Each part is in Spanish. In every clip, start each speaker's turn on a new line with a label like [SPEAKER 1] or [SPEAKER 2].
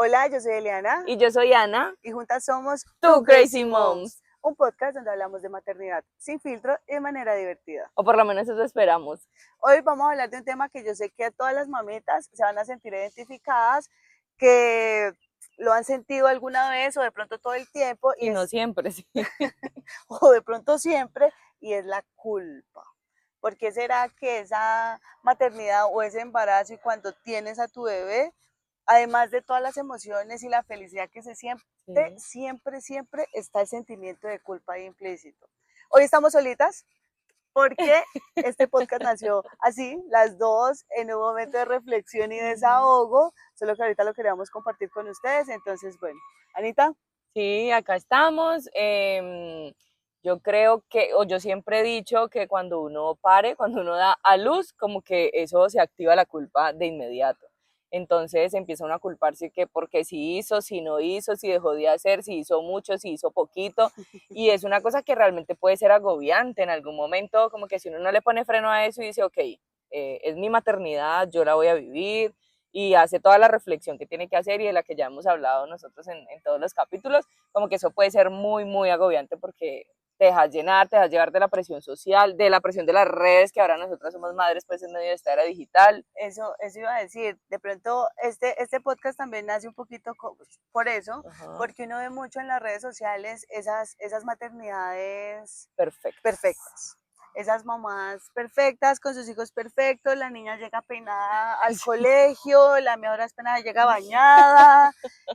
[SPEAKER 1] Hola, yo soy Eliana
[SPEAKER 2] Y yo soy Ana,
[SPEAKER 1] y juntas somos
[SPEAKER 2] tu Crazy Moms.
[SPEAKER 1] un podcast donde hablamos de maternidad sin filtro y de manera divertida.
[SPEAKER 2] O por lo menos eso esperamos.
[SPEAKER 1] Hoy vamos a hablar de un tema que yo sé que a todas las mamitas se van a sentir identificadas, que lo han sentido alguna vez o de pronto todo el tiempo
[SPEAKER 2] Y no siempre, sí.
[SPEAKER 1] o de pronto siempre, y es la culpa. ¿Por qué será que esa maternidad o ese embarazo y cuando tienes a tu bebé, además de todas las emociones y la felicidad que se siente, siempre está el sentimiento de culpa ahí implícito? Hoy estamos solitas porque este podcast nació así, las dos, en un momento de reflexión y desahogo, solo que ahorita lo queríamos compartir con ustedes. Entonces, bueno, Anita.
[SPEAKER 2] Sí, acá estamos. Yo creo que, o yo siempre he dicho que cuando uno pare, cuando uno da a luz, como que eso se activa la culpa de inmediato. Entonces empieza uno a culparse que porque si hizo, si no hizo, si dejó de hacer, si hizo mucho, si hizo poquito. Y es una cosa que realmente puede ser agobiante en algún momento, como que si uno no le pone freno a eso y dice, ok, es mi maternidad, yo la voy a vivir, y hace toda la reflexión que tiene que hacer y de la que ya hemos hablado nosotros en todos los capítulos, como que eso puede ser muy, muy agobiante porque te dejas llenar, te dejas llevar de la presión social, de la presión de las redes, que ahora nosotros somos madres pues en medio de esta era digital.
[SPEAKER 1] Eso iba a decir, de pronto este podcast también nace un poquito por eso, porque uno ve mucho en las redes sociales esas maternidades perfectas, esas mamás perfectas con sus hijos perfectos, la niña llega peinada al colegio, la mejor peinada llega bañada,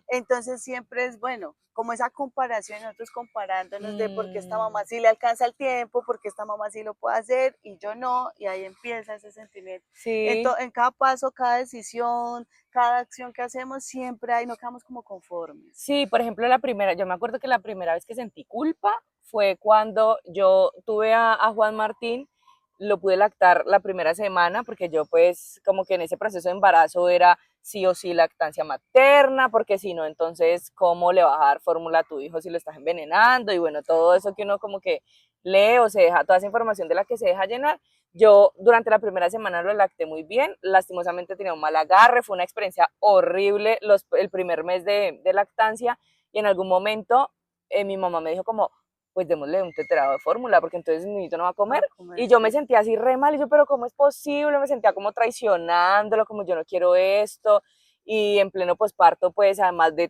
[SPEAKER 1] entonces siempre es bueno, como esa comparación, nosotros comparándonos de por qué esta mamá sí le alcanza el tiempo, por qué esta mamá sí lo puede hacer y yo no, y ahí empieza ese sentimiento.
[SPEAKER 2] Sí.
[SPEAKER 1] En cada paso, cada decisión, cada acción que hacemos, siempre ahí no quedamos como conformes.
[SPEAKER 2] Sí, por ejemplo, yo me acuerdo que la primera vez que sentí culpa fue cuando yo tuve a Juan Martín, lo pude lactar la primera semana, porque yo pues como que en ese proceso de embarazo era sí o sí lactancia materna, porque si no, entonces, ¿cómo le vas a dar fórmula a tu hijo si lo estás envenenando? Y bueno, todo eso que uno como que lee o se deja, toda esa información de la que se deja llenar. Yo durante la primera semana lo lacté muy bien, lastimosamente tenía un mal agarre, fue una experiencia horrible el primer mes de lactancia, y en algún momento mi mamá me dijo como, pues démosle un teterado de fórmula, porque entonces mi niñito no va a comer. Y yo me sentía así re mal, y yo, pero ¿cómo es posible? Me sentía como traicionándolo, como yo no quiero esto. Y en pleno posparto, pues además de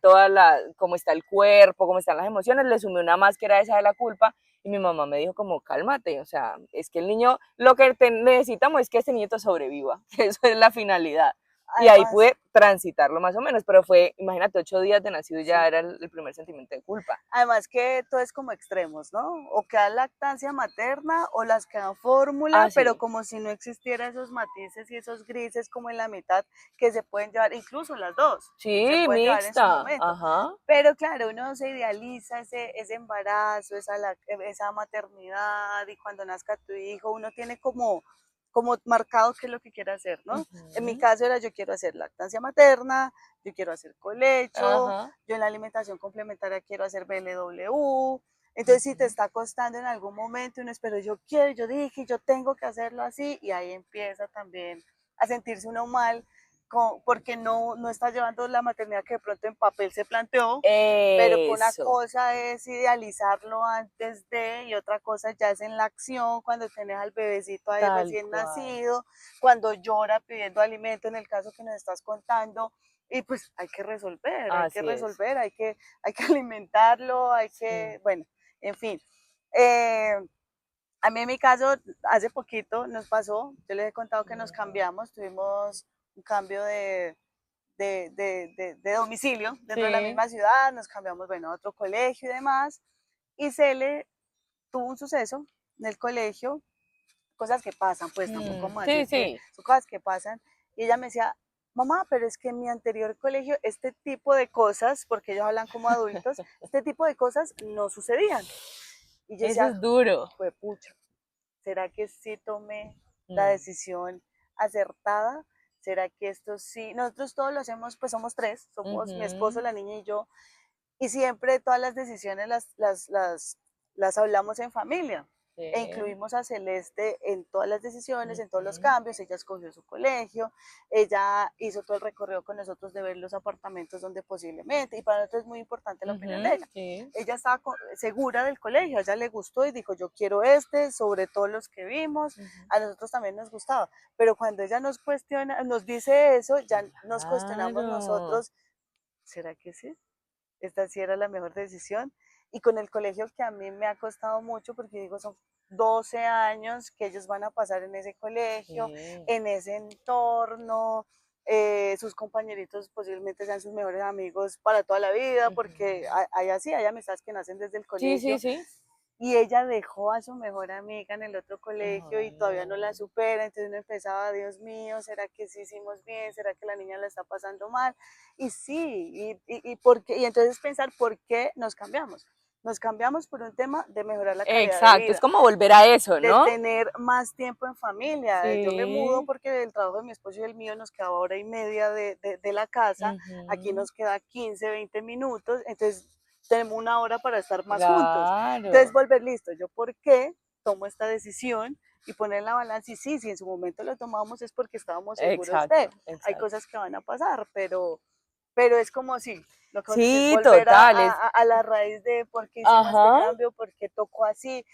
[SPEAKER 2] cómo está el cuerpo, cómo están las emociones, le sumé una más que era esa de la culpa. Y mi mamá me dijo como, cálmate, o sea, es que el niño, lo que necesitamos es que este nieto sobreviva, que eso es la finalidad. Y ahí
[SPEAKER 1] Además,
[SPEAKER 2] pude transitarlo más o menos, pero fue, imagínate, 8 días de nacido y ya era el primer sentimiento de culpa.
[SPEAKER 1] además que todo es como extremos, ¿no? O queda lactancia materna o las quedan fórmula,
[SPEAKER 2] Sí.
[SPEAKER 1] pero como si no existiera esos matices y esos grises como en la mitad que se pueden llevar, incluso las dos, se
[SPEAKER 2] Sí,
[SPEAKER 1] pueden llevar en su
[SPEAKER 2] mixta,
[SPEAKER 1] momento.
[SPEAKER 2] ajá.
[SPEAKER 1] Pero claro, uno se idealiza ese embarazo, esa maternidad, y cuando nazca tu hijo, uno tiene como marcado qué es lo que quiere hacer, ¿no? En mi caso era yo quiero hacer lactancia materna, yo quiero hacer colecho,
[SPEAKER 2] Ajá.
[SPEAKER 1] yo en la alimentación complementaria quiero hacer BLW. Entonces, si te está costando en algún momento, uno espera, yo quiero, yo dije, yo tengo que hacerlo así, y ahí empieza también a sentirse uno mal porque no está llevando la maternidad que de pronto en papel se planteó, pero que una
[SPEAKER 2] Eso.
[SPEAKER 1] cosa es idealizarlo antes de, y otra cosa ya es en la acción, cuando tenés al bebecito ahí
[SPEAKER 2] Tal
[SPEAKER 1] recién
[SPEAKER 2] cual.
[SPEAKER 1] nacido, cuando llora pidiendo alimento, en el caso que nos estás contando, y pues
[SPEAKER 2] Así es.
[SPEAKER 1] hay que alimentarlo,
[SPEAKER 2] Sí.
[SPEAKER 1] bueno, en fin. Eh, a mí en mi caso, hace poquito nos pasó, yo les he contado que nos cambiamos, tuvimos un cambio de domicilio dentro de la
[SPEAKER 2] Sí.
[SPEAKER 1] misma ciudad, nos cambiamos, bueno, a otro colegio y demás, y Cele tuvo un suceso en el colegio, cosas que pasan, pues tampoco vamos a
[SPEAKER 2] Sí,
[SPEAKER 1] decir que
[SPEAKER 2] sí.
[SPEAKER 1] son cosas que pasan, y ella me decía, mamá, pero es que en mi anterior colegio este tipo de cosas, porque ellos hablan como adultos, este tipo de cosas no sucedían. Y yo
[SPEAKER 2] Eso
[SPEAKER 1] decía,
[SPEAKER 2] es duro.
[SPEAKER 1] fue pucha, ¿será que sí tomé la
[SPEAKER 2] Mm.
[SPEAKER 1] decisión acertada? ¿Será que esto sí? Nosotros todos lo hacemos, pues somos tres, somos mi esposo,
[SPEAKER 2] Ujú.
[SPEAKER 1] la niña y yo, y siempre todas las decisiones las hablamos en familia. e incluimos a Celeste en todas las decisiones, en todos los cambios. Ella escogió su colegio, ella hizo todo el recorrido con nosotros de ver los apartamentos donde posiblemente, y para nosotros es muy importante la opinión de ella. Ella estaba segura del colegio, a ella le gustó y dijo, yo quiero este, sobre todos los que vimos. A nosotros también nos gustaba, pero cuando ella nos cuestiona, nos dice eso, ya nos cuestionamos nosotros, ¿será que sí? Esta sí era la mejor decisión. Y con el colegio, que a mí me ha costado mucho, porque digo, son 12 años que ellos van a pasar en ese colegio, en ese entorno, sus compañeritos posiblemente sean sus mejores amigos para toda la vida, porque hay amistades que nacen desde el colegio. Y ella dejó a su mejor amiga en el otro colegio y todavía no la supera, entonces uno empezaba, Dios mío, ¿será que sí hicimos bien? ¿Será que la niña la está pasando mal? Y sí, y entonces pensar por qué nos cambiamos. Nos cambiamos por un tema de mejorar la calidad de vida.
[SPEAKER 2] Es como volver a eso, ¿no?
[SPEAKER 1] De tener más tiempo en familia. Yo me mudo porque el trabajo de mi esposo y el mío nos queda hora y media de la casa, aquí nos queda 15, 20 minutos, entonces tenemos una hora para estar más juntos. Entonces volver listo, ¿yo por qué tomo esta decisión? Y poner en la balanza, y sí, si en su momento lo tomamos es porque estábamos seguros de. Hay cosas que van a pasar, pero es como si, lo que decís, volver a la raíz de por qué hicimos este cambio, por qué tocó así.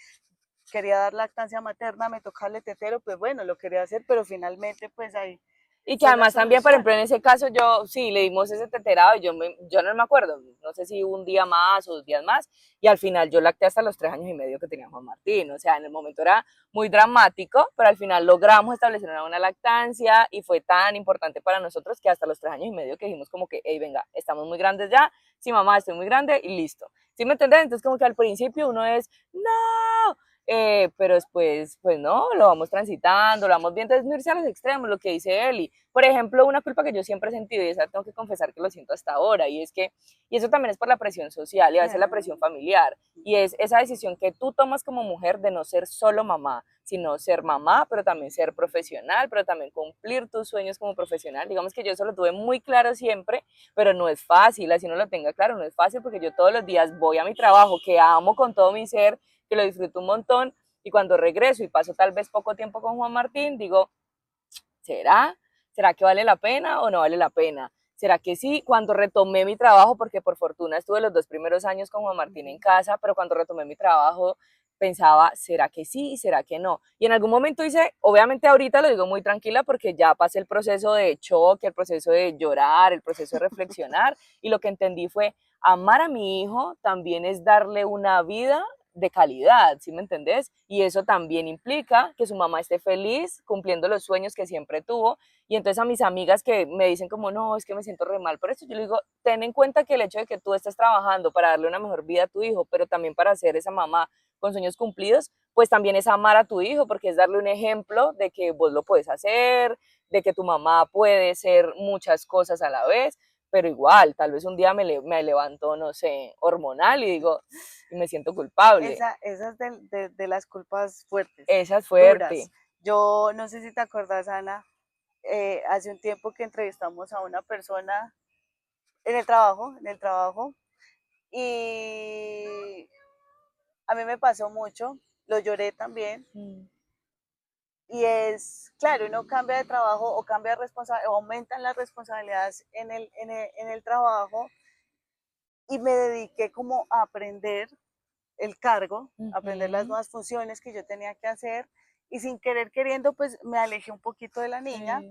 [SPEAKER 1] Quería dar lactancia materna, me tocaba el tetero, pues bueno, lo quería hacer, pero finalmente pues ahí.
[SPEAKER 2] Y que además también, por ejemplo, en ese caso yo, sí, le dimos ese teterado y yo no me acuerdo, no sé si un día más o 2 días más, y al final yo lacté hasta los 3 años y medio que tenía Juan Martín, o sea, en el momento era muy dramático, pero al final logramos establecer una buena lactancia y fue tan importante para nosotros que hasta los 3 años y medio que dijimos como que, hey, venga, estamos muy grandes ya, sí, mamá, estoy muy grande y listo. ¿Sí me entendés? Entonces como que al principio uno es, no, pero después, pues no, lo vamos transitando, lo vamos viendo, es no irse a los extremos, lo que dice Eli. Por ejemplo, una culpa que yo siempre he sentido, y esa tengo que confesar que lo siento hasta ahora, y es que, y eso también es por la presión social y a veces la presión familiar, y es esa decisión que tú tomas como mujer de no ser solo mamá, sino ser mamá, pero también ser profesional, pero también cumplir tus sueños como profesional. Digamos que yo eso lo tuve muy claro siempre, pero no es fácil, así no lo tenga claro, no es fácil porque yo todos los días voy a mi trabajo, que amo con todo mi ser, que lo disfruto un montón, y cuando regreso y paso tal vez poco tiempo con Juan Martín, digo, ¿será? ¿Será que vale la pena o no vale la pena? ¿Será que sí? Cuando retomé mi trabajo, porque por fortuna estuve los 2 primeros años con Juan Martín en casa, pero cuando retomé mi trabajo pensaba, ¿será que sí? ¿Será que no? Y en algún momento hice, obviamente ahorita lo digo muy tranquila porque ya pasé el proceso de choque, el proceso de llorar, el proceso de reflexionar, y lo que entendí fue, amar a mi hijo también es darle una vida de calidad, ¿sí me entendés? Y eso también implica que su mamá esté feliz cumpliendo los sueños que siempre tuvo. Y entonces a mis amigas que me dicen como, no, es que me siento re mal por esto, yo le digo, ten en cuenta que el hecho de que tú estés trabajando para darle una mejor vida a tu hijo, pero también para ser esa mamá con sueños cumplidos, pues también es amar a tu hijo, porque es darle un ejemplo de que vos lo puedes hacer, de que tu mamá puede ser muchas cosas a la vez, pero igual, tal vez un día me levanto, no sé, hormonal y digo, y me siento culpable.
[SPEAKER 1] Esa es de las culpas fuertes.
[SPEAKER 2] Esa es fuerte.
[SPEAKER 1] Duras. Yo no sé si te acuerdas, Ana, hace un tiempo que entrevistamos a una persona en el trabajo, y a mí me pasó mucho, lo lloré también. Y es, claro, uno cambia de trabajo o cambia de responsabilidad, aumentan las responsabilidades en el trabajo, y me dediqué como a aprender el cargo, aprender las nuevas funciones que yo tenía que hacer, y sin querer queriendo pues me alejé un poquito de la niña.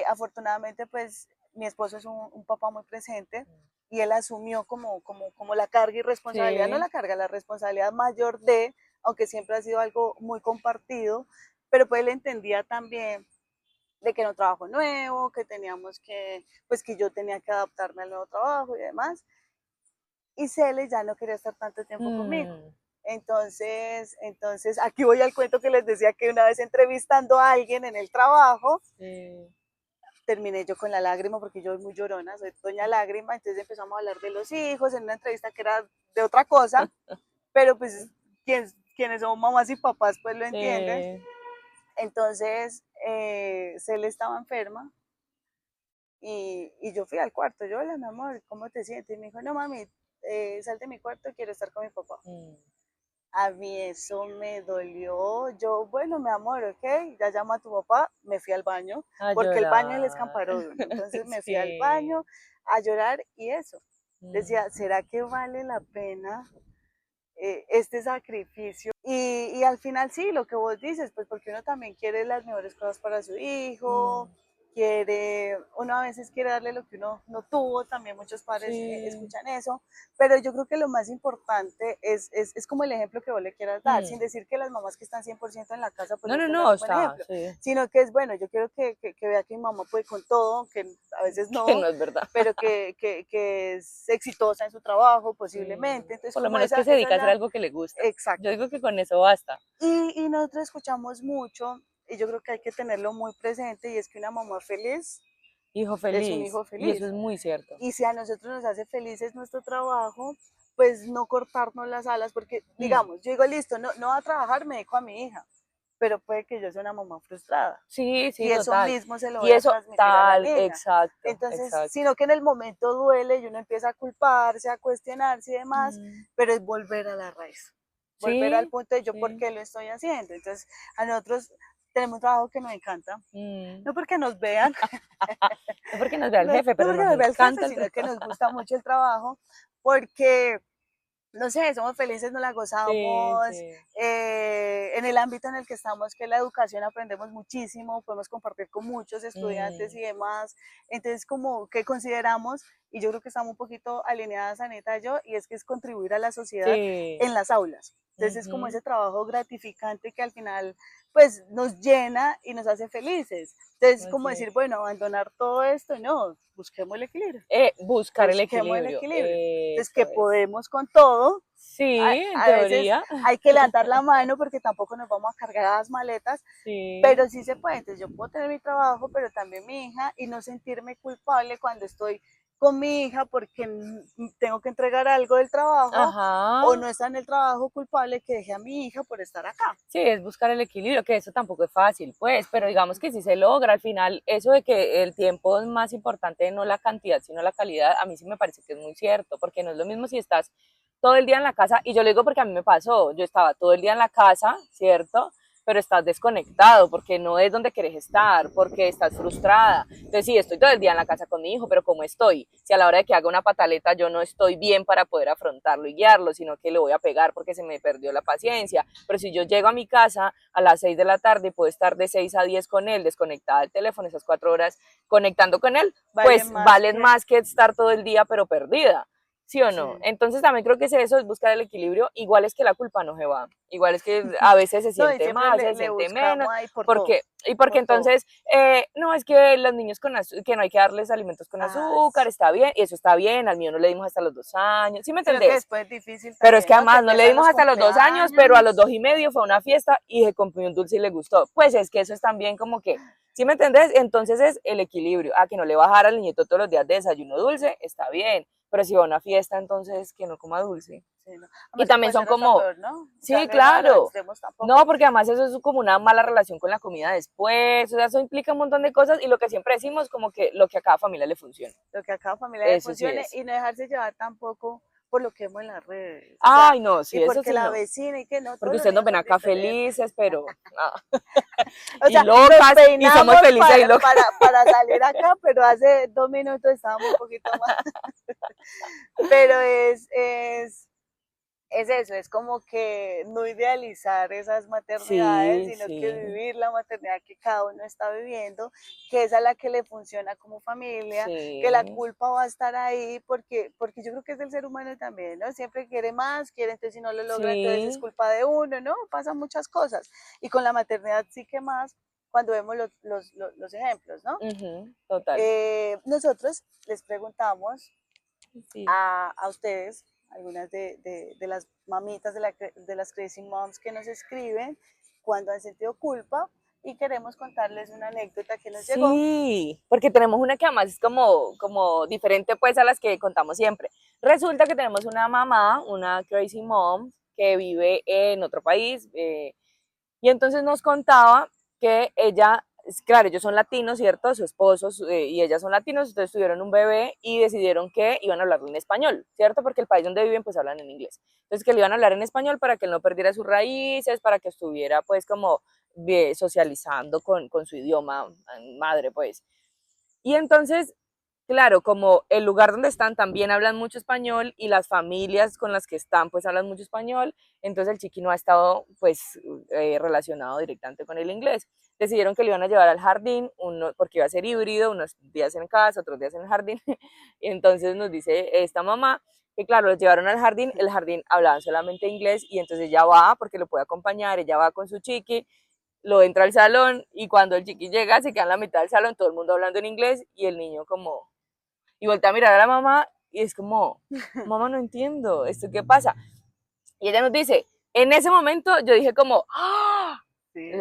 [SPEAKER 1] Afortunadamente pues mi esposo es un papá muy presente y él asumió como la carga y responsabilidad, no la carga, la responsabilidad mayor de, aunque siempre ha sido algo muy compartido, pero pues él entendía también de que era un trabajo nuevo, que teníamos que, pues que yo tenía que adaptarme al nuevo trabajo y demás. Y Cele ya no quería estar tanto tiempo conmigo. Entonces, aquí voy al cuento que les decía, que una vez entrevistando a alguien en el trabajo, terminé yo con la lágrima, porque yo soy muy llorona, soy doña lágrima. Entonces empezamos a hablar de los hijos en una entrevista que era de otra cosa, pero pues quienes somos mamás y papás pues lo entienden. Entonces, Cele estaba enferma, y yo fui al cuarto. Yo, hola, mi amor, ¿cómo te sientes? Y me dijo, no, mami, sal de mi cuarto, quiero estar con mi papá. A mí eso me dolió. Yo, bueno, mi amor, ok, ya llama a tu papá, me fui al baño, porque el baño es el escamparón. Entonces me fui al baño a llorar y eso. Decía, ¿será que vale la pena este sacrificio? Y al final sí, lo que vos dices, pues porque uno también quiere las mejores cosas para su hijo, uno a veces quiere darle lo que uno no tuvo, también muchos padres escuchan eso, pero yo creo que lo más importante es como el ejemplo que vos le quieras dar, sin decir que las mamás que están 100% en la casa, pues no, no, un buen ejemplo, sino que es bueno, yo quiero que vea que mi mamá puede con todo, que a veces no,
[SPEAKER 2] que no es verdad,
[SPEAKER 1] pero que es exitosa en su trabajo posiblemente. Entonces,
[SPEAKER 2] por lo menos que se dedica a hacer algo que le gusta.
[SPEAKER 1] Exacto.
[SPEAKER 2] Yo digo que con eso basta.
[SPEAKER 1] Y nosotros escuchamos mucho, y yo creo que hay que tenerlo muy presente, y es que una mamá feliz
[SPEAKER 2] hijo feliz.
[SPEAKER 1] Es un hijo feliz.
[SPEAKER 2] Y eso es muy cierto.
[SPEAKER 1] Y si a nosotros nos hace felices nuestro trabajo, pues no cortarnos las alas, porque digamos, yo digo, listo, no va a trabajar, me dedico a mi hija, pero puede que yo sea una mamá frustrada.
[SPEAKER 2] Sí,
[SPEAKER 1] y eso
[SPEAKER 2] total.
[SPEAKER 1] mismo se lo voy a transmitir a la niña.
[SPEAKER 2] Exacto.
[SPEAKER 1] Entonces, sino que en el momento duele y uno empieza a culparse, a cuestionarse y demás, pero es volver a la raíz, volver al punto de yo por qué lo estoy haciendo. Entonces, a nosotros tenemos un trabajo que nos encanta, no porque nos vean,
[SPEAKER 2] no porque nos vea el jefe, pero
[SPEAKER 1] no porque
[SPEAKER 2] nos
[SPEAKER 1] vea el
[SPEAKER 2] encanta
[SPEAKER 1] jefe, sino que nos gusta mucho el trabajo, porque no sé, somos felices, nos la gozamos, en el ámbito en el que estamos, que es la educación, aprendemos muchísimo, podemos compartir con muchos estudiantes y demás, entonces como que consideramos, y yo creo que estamos un poquito alineadas, Aneta y yo, y es que es contribuir a la sociedad en las aulas, entonces es como ese trabajo gratificante que al final pues nos llena y nos hace felices, entonces como decir, bueno, abandonar todo esto, no, busquemos el equilibrio.
[SPEAKER 2] Buscar el equilibrio.
[SPEAKER 1] Entonces, que podemos con todo.
[SPEAKER 2] Sí, en teoría.
[SPEAKER 1] Hay que levantar la mano porque tampoco nos vamos a cargar las maletas, pero sí se puede. Entonces, yo puedo tener mi trabajo, pero también mi hija y no sentirme culpable cuando estoy con mi hija porque tengo que entregar algo del trabajo o no está en el trabajo, culpable que deje a mi hija por estar acá.
[SPEAKER 2] Sí, es buscar el equilibrio, que eso tampoco es fácil, pues, pero digamos que sí se logra. Al final, eso de que el tiempo es más importante, no la cantidad, sino la calidad, a mí sí me parece que es muy cierto, porque no es lo mismo si estás todo el día en la casa, y yo lo digo porque a mí me pasó, yo estaba todo el día en la casa, ¿cierto?, pero estás desconectado porque no es donde querés estar, porque estás frustrada. Entonces sí, estoy todo el día en la casa con mi hijo, pero ¿cómo estoy? Si a la hora de que haga una pataleta yo no estoy bien para poder afrontarlo y guiarlo, sino que le voy a pegar porque se me perdió la paciencia. Pero si yo llego a mi casa a las 6 de la tarde y puedo estar de 6 a 10 con él, desconectada del teléfono, esas 4 horas conectando con él, pues valen más que estar todo el día pero perdida. ¿Sí o no? Sí. Entonces también creo que es eso, es buscar el equilibrio. Igual es que la culpa no se va, igual es que a veces se siente más, se siente menos, porque entonces, no, es que los niños que no hay que darles alimentos con azúcar, está bien, y eso está bien, al mío no le dimos hasta los 2 años, ¿sí me entendés?
[SPEAKER 1] Después es difícil también,
[SPEAKER 2] pero es que además no le dimos hasta los 2 años, pero a los 2 y medio fue una fiesta y se compró un dulce y le gustó. Pues es que eso es también como que, ¿sí me entendés? Entonces es el equilibrio, que no le va a dejar al niñito todos los días de desayuno dulce, está bien, pero si va a una fiesta, entonces que no coma dulce. Sí, no. Y también son como, peor, ¿no? Sí, o sea, claro, no, porque además eso es como una mala relación con la comida después, o sea, eso implica un montón de cosas y lo que siempre decimos, como que lo que a cada familia le funcione.
[SPEAKER 1] Lo que a cada familia le funcione y no dejarse llevar tampoco por lo que vemos en las redes.
[SPEAKER 2] Ay, no, sí,
[SPEAKER 1] eso
[SPEAKER 2] sí,
[SPEAKER 1] la
[SPEAKER 2] no.
[SPEAKER 1] vecina y que no.
[SPEAKER 2] Porque ustedes nos ven acá felices, pero no.
[SPEAKER 1] O sea,
[SPEAKER 2] y locas, y somos felices y locas.
[SPEAKER 1] Para salir acá, pero hace 2 minutos estábamos un poquito más. Pero es eso, es como que no idealizar esas maternidades, sino que vivir la maternidad que cada uno está viviendo, que es a la que le funciona como familia, que la culpa va a estar ahí, porque yo creo que es del ser humano también, ¿no? Siempre quiere más, entonces si no lo logra, entonces es culpa de uno, ¿no? Pasan muchas cosas. Y con la maternidad sí que más, cuando vemos los ejemplos, ¿no?
[SPEAKER 2] Total.
[SPEAKER 1] Nosotros les preguntamos a ustedes, algunas de las mamitas de las Crazy Moms que nos escriben cuando han sentido culpa, y queremos contarles una anécdota que nos llegó.
[SPEAKER 2] Sí, porque tenemos una que además es como diferente pues a las que contamos siempre. Resulta que tenemos una mamá, una Crazy Mom, que vive en otro país, y entonces nos contaba que ella claro, ellos son latinos, ¿cierto? Su esposo y ellas son latinos, entonces tuvieron un bebé y decidieron que iban a hablarlo en español, ¿cierto? Porque el país donde viven pues hablan en inglés. Entonces que le iban a hablar en español para que él no perdiera sus raíces, para que estuviera pues como socializando con su idioma madre, pues. Y entonces, claro, como el lugar donde están también hablan mucho español y las familias con las que están pues hablan mucho español, entonces el chiqui no ha estado pues relacionado directamente con el inglés. Decidieron que le iban a llevar al jardín, porque iba a ser híbrido, unos días en casa, otros días en el jardín. Y entonces nos dice esta mamá que claro, los llevaron al jardín, el jardín hablaban solamente inglés y entonces ella va porque lo puede acompañar, ella va con su chiqui, lo entra al salón y cuando el chiqui llega se queda en la mitad del salón, todo el mundo hablando en inglés y el niño como, y voltea a mirar a la mamá y es como, mamá no entiendo, ¿esto qué pasa? Y ella nos dice, en ese momento yo dije como, ¡ah!
[SPEAKER 1] Sí.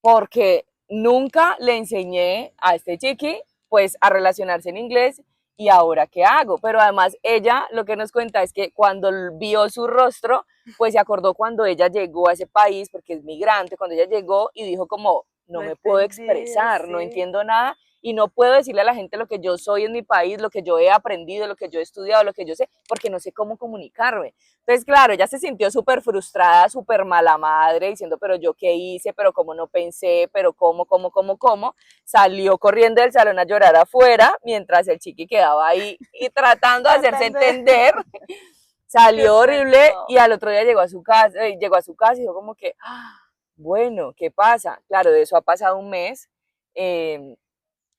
[SPEAKER 2] Porque nunca le enseñé a este chiqui pues a relacionarse en inglés y ahora qué hago, pero además ella lo que nos cuenta es que cuando vio su rostro, pues se acordó cuando ella llegó a ese país, porque es migrante, cuando ella llegó y dijo como, no me puedo expresar, no entiendo nada y no puedo decirle a la gente lo que yo soy en mi país, lo que yo he aprendido, lo que yo he estudiado, lo que yo sé, porque no sé cómo comunicarme. Entonces, claro, ella se sintió súper frustrada, súper mala madre, diciendo, pero yo qué hice, pero cómo no pensé, pero cómo, salió corriendo del salón a llorar afuera, mientras el chiqui quedaba ahí y tratando de hacerse entender. Salió horrible y al otro día llegó a su casa y dijo como que, ah, bueno, ¿qué pasa? Claro, de eso ha pasado un mes.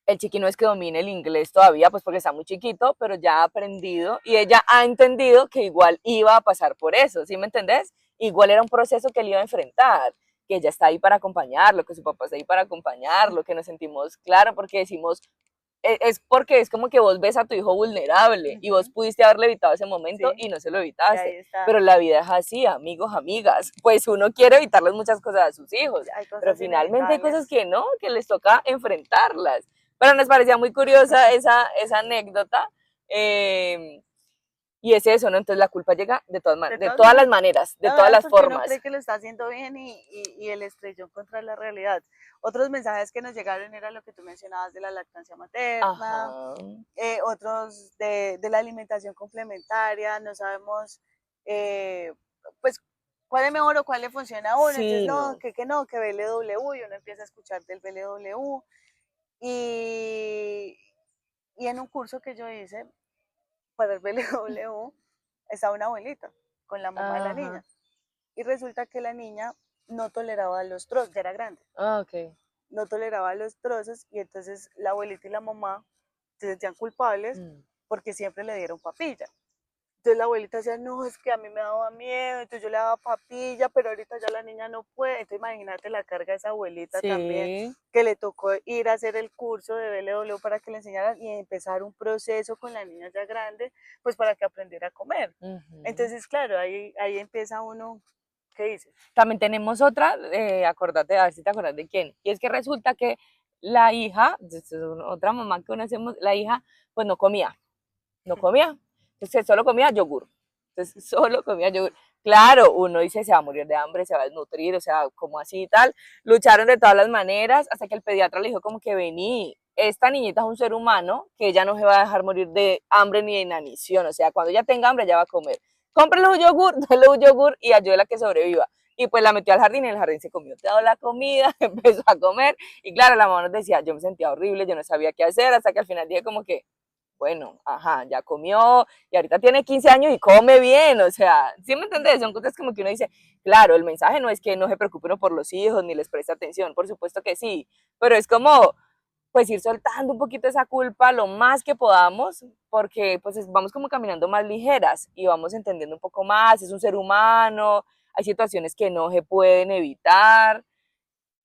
[SPEAKER 2] El chiqui no es que domine el inglés todavía, pues porque está muy chiquito, pero ya ha aprendido y ella ha entendido que igual iba a pasar por eso, ¿sí me entendés? Igual era un proceso que él iba a enfrentar, que ella está ahí para acompañarlo, que su papá está ahí para acompañarlo, que nos sentimos claro porque decimos, es porque es como que vos ves a tu hijo vulnerable y vos pudiste haberle evitado ese momento y no se lo evitaste. Pero la vida es así, amigos, amigas. Pues uno quiere evitarles muchas cosas a sus hijos, pero finalmente hay cosas que no, que les toca enfrentarlas. Pero nos parecía muy curiosa esa anécdota. Y es eso, ¿no? Entonces la culpa llega de todas las maneras, de todas las formas.
[SPEAKER 1] Uno cree que lo está haciendo bien y el estrellón contra la realidad. Otros mensajes que nos llegaron era lo que tú mencionabas de la lactancia materna, otros de la alimentación complementaria, no sabemos pues cuál es mejor o cuál le funciona a uno, sí, entonces no, que BLW, y uno empieza a escuchar del BLW. Y en un curso que yo hice para el BLW, estaba una abuelita con la mamá de la niña. Y resulta que la niña no toleraba los trozos, ya era grande. No toleraba los trozos y entonces la abuelita y la mamá se sentían culpables porque siempre le dieron papilla. Entonces la abuelita decía, no, es que a mí me daba miedo, entonces yo le daba papilla, pero ahorita ya la niña no puede. Entonces imagínate la carga de esa abuelita también, que le tocó ir a hacer el curso de BLW para que le enseñaran y empezar un proceso con la niña ya grande, pues para que aprendiera a comer. Entonces, claro, ahí empieza uno, ¿qué dices?
[SPEAKER 2] También tenemos otra, acordate, a ver si te acuerdas de quién, y es que resulta que la hija, otra mamá que conocemos, la hija, pues no comía. Entonces solo comía yogur. Claro, uno dice, se va a morir de hambre, se va a desnutrir, o sea, como así y tal. Lucharon de todas las maneras hasta que el pediatra le dijo como que vení, esta niñita es un ser humano que ella no se va a dejar morir de hambre ni de inanición, o sea, cuando ella tenga hambre, ella va a comer. Cómprele un yogur, déle un yogur y ayúdela a que sobreviva. Y pues la metió al jardín y en el jardín se comió toda la comida, empezó a comer. Y claro, la mamá nos decía, yo me sentía horrible, yo no sabía qué hacer, hasta que al final dije como que, bueno, ya comió y ahorita tiene 15 años y come bien, o sea, ¿sí me entendés? Son cosas como que uno dice, claro, el mensaje no es que no se preocupe uno por los hijos ni les preste atención, por supuesto que sí, pero es como, pues ir soltando un poquito esa culpa lo más que podamos, porque pues vamos como caminando más ligeras y vamos entendiendo un poco más, es un ser humano, hay situaciones que no se pueden evitar,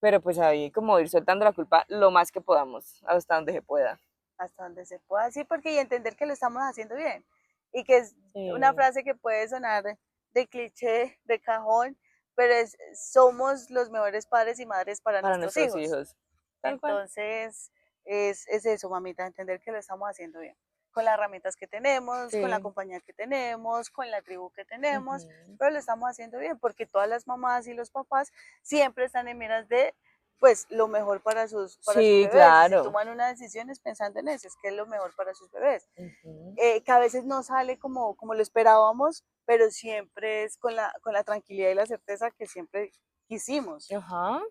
[SPEAKER 2] pero pues ahí como ir soltando la culpa lo más que podamos, hasta donde se pueda.
[SPEAKER 1] Hasta donde se pueda, sí, porque y entender que lo estamos haciendo bien y que es una frase que puede sonar de cliché, de cajón, pero somos los mejores padres y madres para nuestros hijos. Entonces es eso, mamita, entender que lo estamos haciendo bien, con las herramientas que tenemos, con la compañía que tenemos, con la tribu que tenemos, pero lo estamos haciendo bien, porque todas las mamás y los papás siempre están en miras de pues lo mejor para sus
[SPEAKER 2] Sí,
[SPEAKER 1] bebés.
[SPEAKER 2] claro.
[SPEAKER 1] Si toman una decisión es pensando en eso, es que es lo mejor para sus bebés. Que a veces no sale como lo esperábamos, pero siempre es con la tranquilidad y la certeza que siempre quisimos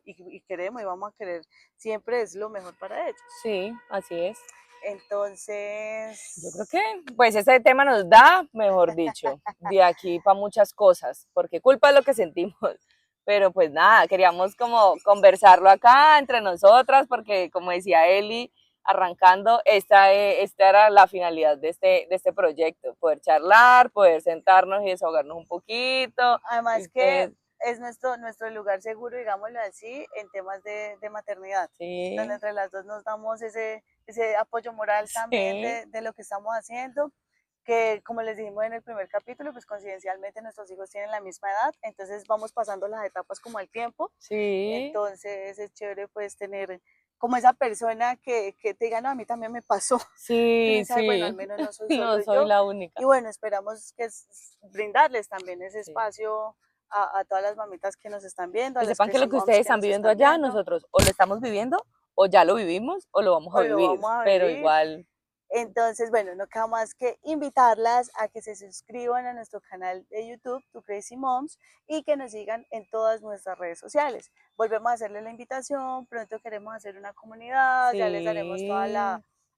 [SPEAKER 1] y queremos y vamos a querer, siempre es lo mejor para ellos.
[SPEAKER 2] Sí, así es.
[SPEAKER 1] Entonces...
[SPEAKER 2] Yo creo que, pues este tema nos da, mejor dicho, de aquí para muchas cosas, porque culpa es lo que sentimos. Pero pues nada, queríamos como conversarlo acá entre nosotras, porque como decía Eli, arrancando, esta era la finalidad de este proyecto, poder charlar, poder sentarnos y desahogarnos un poquito.
[SPEAKER 1] Además que es nuestro lugar seguro, digámoslo así, en temas de maternidad,
[SPEAKER 2] sí,
[SPEAKER 1] donde entre las dos nos damos ese apoyo moral también de lo que estamos haciendo, que como les dijimos en el primer capítulo, pues coincidencialmente nuestros hijos tienen la misma edad, entonces vamos pasando las etapas como al tiempo, entonces es chévere pues tener como esa persona que te diga, no, a mí también me pasó.
[SPEAKER 2] Sí,
[SPEAKER 1] sí. Bueno, al menos no soy
[SPEAKER 2] no soy la única.
[SPEAKER 1] Y bueno, esperamos que brindarles también ese espacio a todas las mamitas que nos están viendo.
[SPEAKER 2] Que sepan que lo que ustedes están viviendo allá, nosotros o lo estamos viviendo, o ya lo vivimos, o lo vamos a vivir, pero igual.
[SPEAKER 1] Entonces, bueno, no queda más que invitarlas a que se suscriban a nuestro canal de YouTube, Tu Crazy Moms, y que nos sigan en todas nuestras redes sociales. Volvemos a hacerles la invitación, pronto queremos hacer una comunidad, ya les daremos toda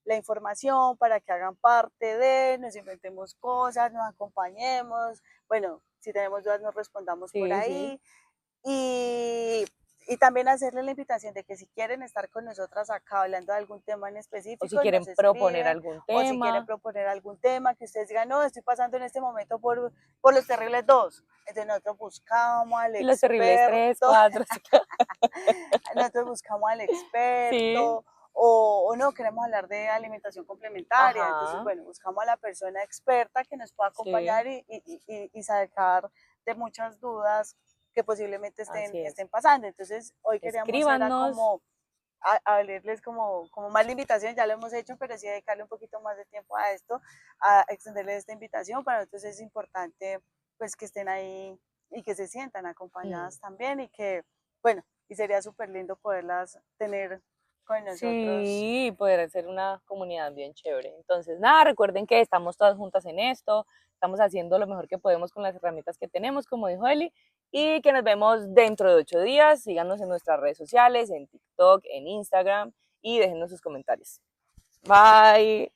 [SPEAKER 1] la información para que hagan parte nos inventemos cosas, nos acompañemos, bueno, si tenemos dudas nos respondamos por ahí. Y también hacerles la invitación de que si quieren estar con nosotras acá hablando de algún tema en específico,
[SPEAKER 2] o si quieren proponer algún tema,
[SPEAKER 1] o si quieren proponer algún tema, que ustedes digan, no, estoy pasando en este momento por Los Terribles 2, entonces nosotros buscamos al experto.
[SPEAKER 2] Los Terribles 3, 4.
[SPEAKER 1] Nosotros buscamos al experto. O no, queremos hablar de alimentación complementaria, entonces bueno, buscamos a la persona experta que nos pueda acompañar y sacar de muchas dudas que posiblemente estén pasando. Entonces hoy queríamos era como abrirles como más la invitación, ya lo hemos hecho, pero sí dedicarle un poquito más de tiempo a esto, a extenderles esta invitación. Para nosotros es importante pues que estén ahí y que se sientan acompañadas también, y que bueno, y sería súper lindo poderlas tener con nosotros.
[SPEAKER 2] Sí, poder hacer una comunidad bien chévere. Entonces, nada, recuerden que estamos todas juntas en esto, estamos haciendo lo mejor que podemos con las herramientas que tenemos, como dijo Eli, y que nos vemos dentro de 8 días. Síganos en nuestras redes sociales, en TikTok, en Instagram, y déjenos sus comentarios. Bye.